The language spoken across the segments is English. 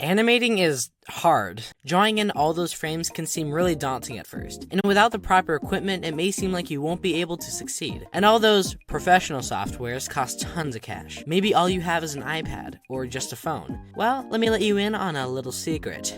Animating is hard. Drawing in all those frames can seem really daunting at first, and without the proper equipment, it may seem like you won't be able to succeed. And all those professional softwares cost tons of cash. Maybe all you have is an iPad, or just a phone. Well, let me let you in on a little secret.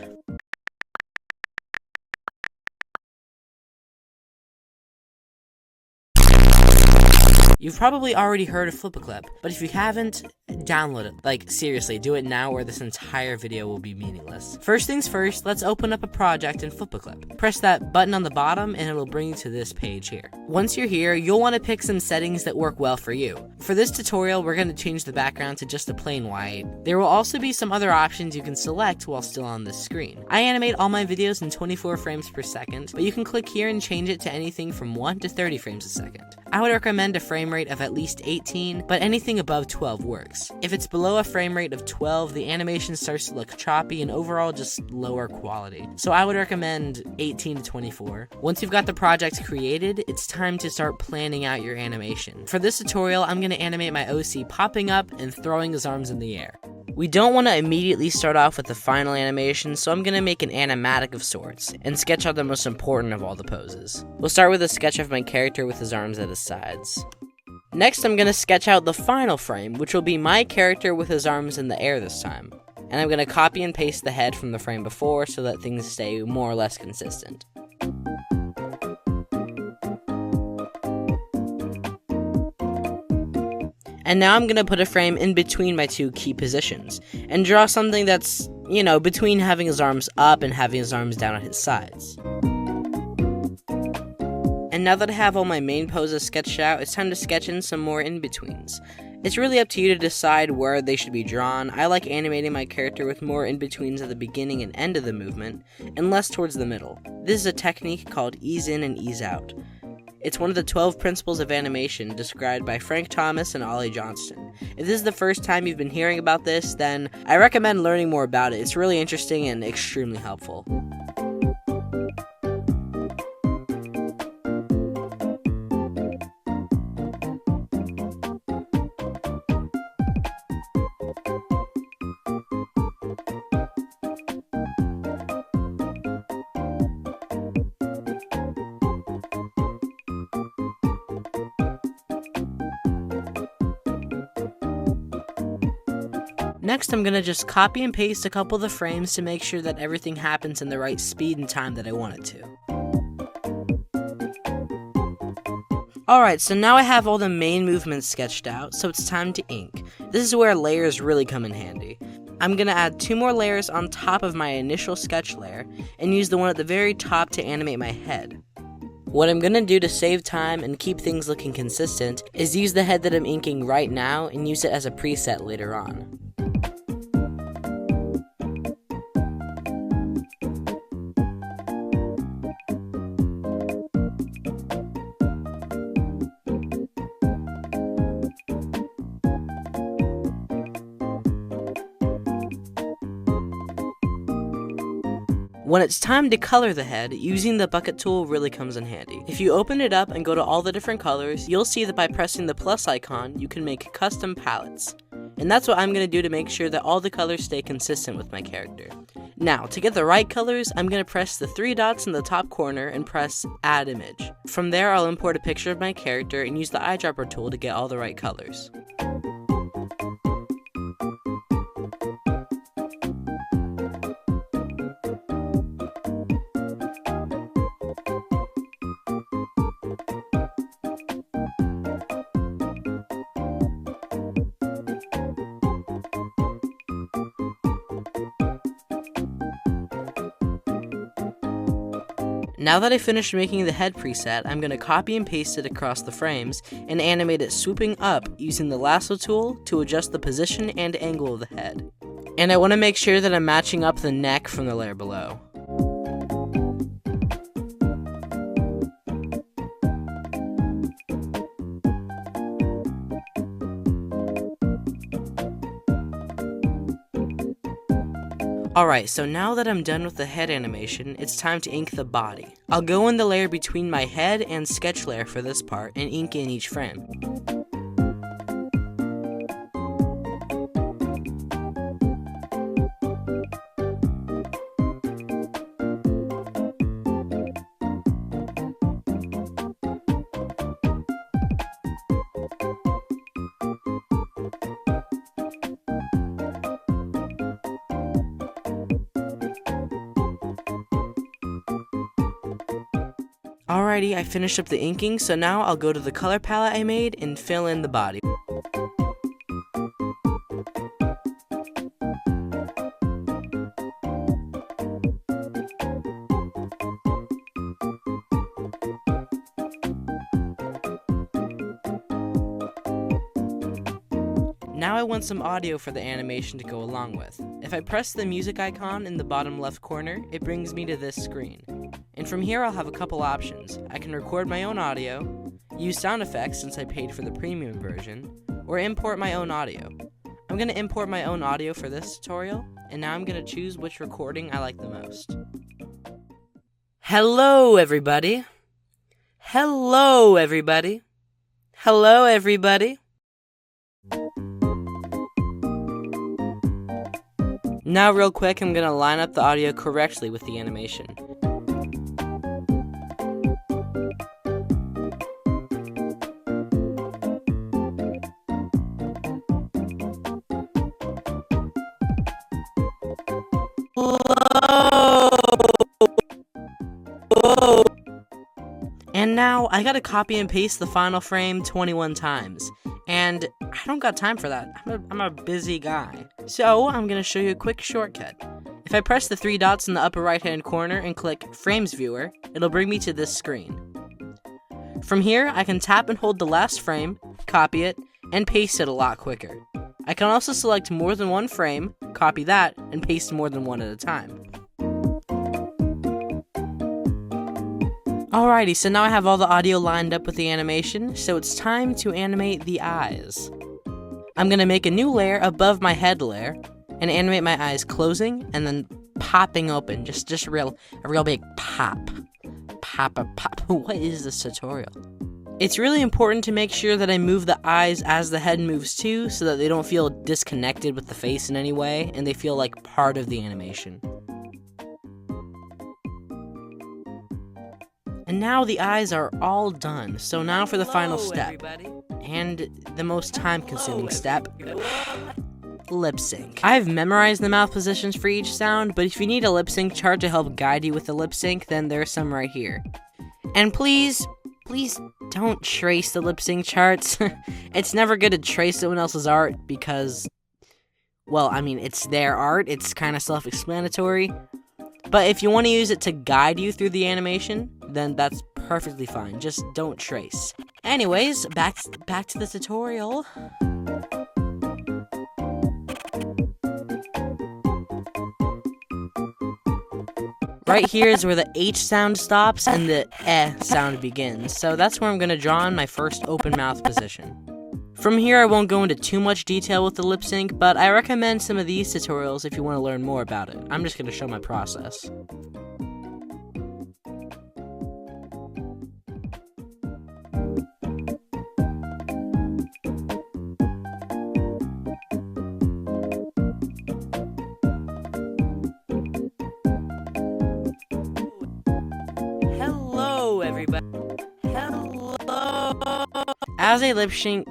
You've probably already heard of FlipaClip, but if you haven't, download it. Like, seriously, do it now or this entire video will be meaningless. First things first, let's open up a project in FlipaClip. Press that button on the bottom and it'll bring you to this page here. Once you're here, you'll want to pick some settings that work well for you. For this tutorial, we're going to change the background to just a plain white. There will also be some other options you can select while still on this screen. I animate all my videos in 24 frames per second, but you can click here and change it to anything from 1 to 30 frames a second. I would recommend a frame rate of at least 18, but anything above 12 works. If it's below a frame rate of 12, the animation starts to look choppy and overall just lower quality. So I would recommend 18 to 24. Once you've got the project created, it's time to start planning out your animation. For this tutorial, I'm going to animate my OC popping up and throwing his arms in the air. We don't want to immediately start off with the final animation, so I'm going to make an animatic of sorts, and sketch out the most important of all the poses. We'll start with a sketch of my character with his arms at his sides. Next, I'm going to sketch out the final frame, which will be my character with his arms in the air this time. And I'm going to copy and paste the head from the frame before so that things stay more or less consistent. And now I'm going to put a frame in between my two key positions, and draw something that's, between having his arms up and having his arms down at his sides. And now that I have all my main poses sketched out, it's time to sketch in some more in-betweens. It's really up to you to decide where they should be drawn. I like animating my character with more in-betweens at the beginning and end of the movement, and less towards the middle. This is a technique called ease in and ease out. It's one of the 12 principles of animation described by Frank Thomas and Ollie Johnston. If this is the first time you've been hearing about this, then I recommend learning more about it. It's really interesting and extremely helpful. Next, I'm going to just copy and paste a couple of the frames to make sure that everything happens in the right speed and time that I want it to. Alright, so now I have all the main movements sketched out, so it's time to ink. This is where layers really come in handy. I'm going to add 2 more layers on top of my initial sketch layer, and use the one at the very top to animate my head. What I'm going to do to save time and keep things looking consistent is use the head that I'm inking right now and use it as a preset later on. When it's time to color the head, using the bucket tool really comes in handy. If you open it up and go to all the different colors, you'll see that by pressing the plus icon, you can make custom palettes. And that's what I'm going to do to make sure that all the colors stay consistent with my character. Now, to get the right colors, I'm going to press the 3 dots in the top corner and press Add Image. From there, I'll import a picture of my character and use the eyedropper tool to get all the right colors. Now that I finished making the head preset, I'm going to copy and paste it across the frames and animate it swooping up using the lasso tool to adjust the position and angle of the head. And I want to make sure that I'm matching up the neck from the layer below. Alright, so now that I'm done with the head animation, it's time to ink the body. I'll go in the layer between my head and sketch layer for this part and ink in each frame. Alrighty, I finished up the inking, so now I'll go to the color palette I made and fill in the body. Now I want some audio for the animation to go along with. If I press the music icon in the bottom left corner, it brings me to this screen. And from here I'll have a couple options. I can record my own audio, use sound effects since I paid for the premium version, or import my own audio. I'm going to import my own audio for this tutorial, and now I'm going to choose which recording I like the most. Hello everybody! Hello everybody! Hello everybody! Now real quick, I'm going to line up the audio correctly with the animation. And now I gotta copy and paste the final frame 21 times. And I don't got time for that. I'm a busy guy. So I'm gonna show you a quick shortcut. If I press the 3 dots in the upper right hand corner and click Frames Viewer, it'll bring me to this screen. From here, I can tap and hold the last frame, copy it, and paste it a lot quicker. I can also select more than one frame, copy that, and paste more than one at a time. Alrighty, so now I have all the audio lined up with the animation, so it's time to animate the eyes. I'm going to make a new layer above my head layer, and animate my eyes closing, and then popping open, just a real big pop. Pop. What is this tutorial? It's really important to make sure that I move the eyes as the head moves too, so that they don't feel disconnected with the face in any way, and they feel like part of the animation. And now the eyes are all done, so now for the final step, everybody. And the most time-consuming step, lip sync. I've memorized the mouth positions for each sound, but if you need a lip sync chart to help guide you with the lip sync, then there's some right here. And please don't trace the lip sync charts. It's never good to trace someone else's art because, well, I mean, it's their art, it's kind of self-explanatory. But if you want to use it to guide you through the animation, then that's perfectly fine. Just don't trace. Anyways, back to the tutorial. Right here is where the H sound stops and the eh sound begins. So that's where I'm going to draw in my first open mouth position. From here, I won't go into too much detail with the lip sync, but I recommend some of these tutorials if you want to learn more about it. I'm just going to show my process. Hello, everybody. Hello. As I lip sync,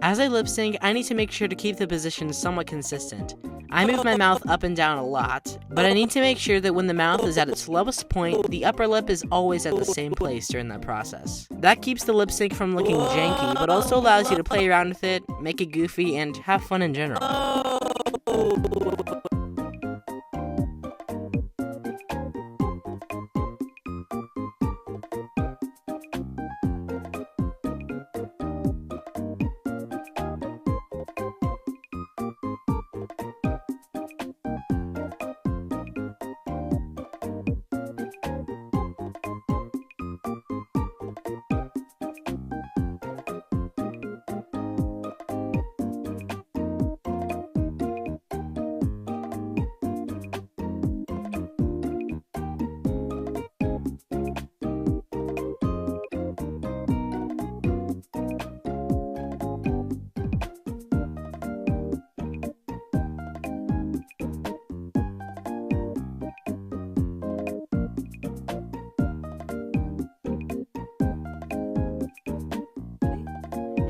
As I lip sync, I need to make sure to keep the position somewhat consistent. I move my mouth up and down a lot, but I need to make sure that when the mouth is at its lowest point, the upper lip is always at the same place during that process. That keeps the lip sync from looking janky, but also allows you to play around with it, make it goofy, and have fun in general.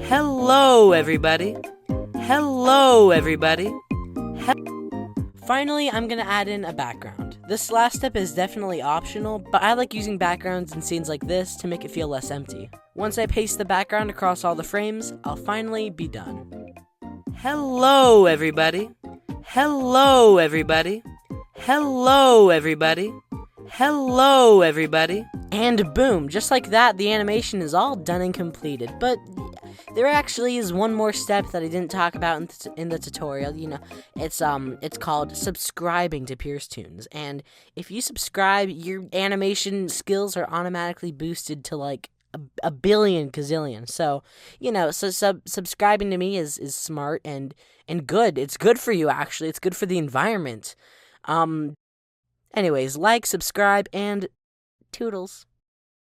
Hello, everybody. Hello, everybody. Finally, I'm gonna add in a background. This last step is definitely optional, but I like using backgrounds in scenes like this to make it feel less empty. Once I paste the background across all the frames, I'll finally be done. Hello, everybody. Hello, everybody. Hello, everybody. Hello, everybody. And boom, just like that, the animation is all done and completed. But there actually is one more step that I didn't talk about in the tutorial. You know, it's called subscribing to piercetoons. And if you subscribe, your animation skills are automatically boosted to like a billion gazillion. So, you know, subscribing to me is smart and good. It's good for you, actually. It's good for the environment. Anyways, like, subscribe, and toodles.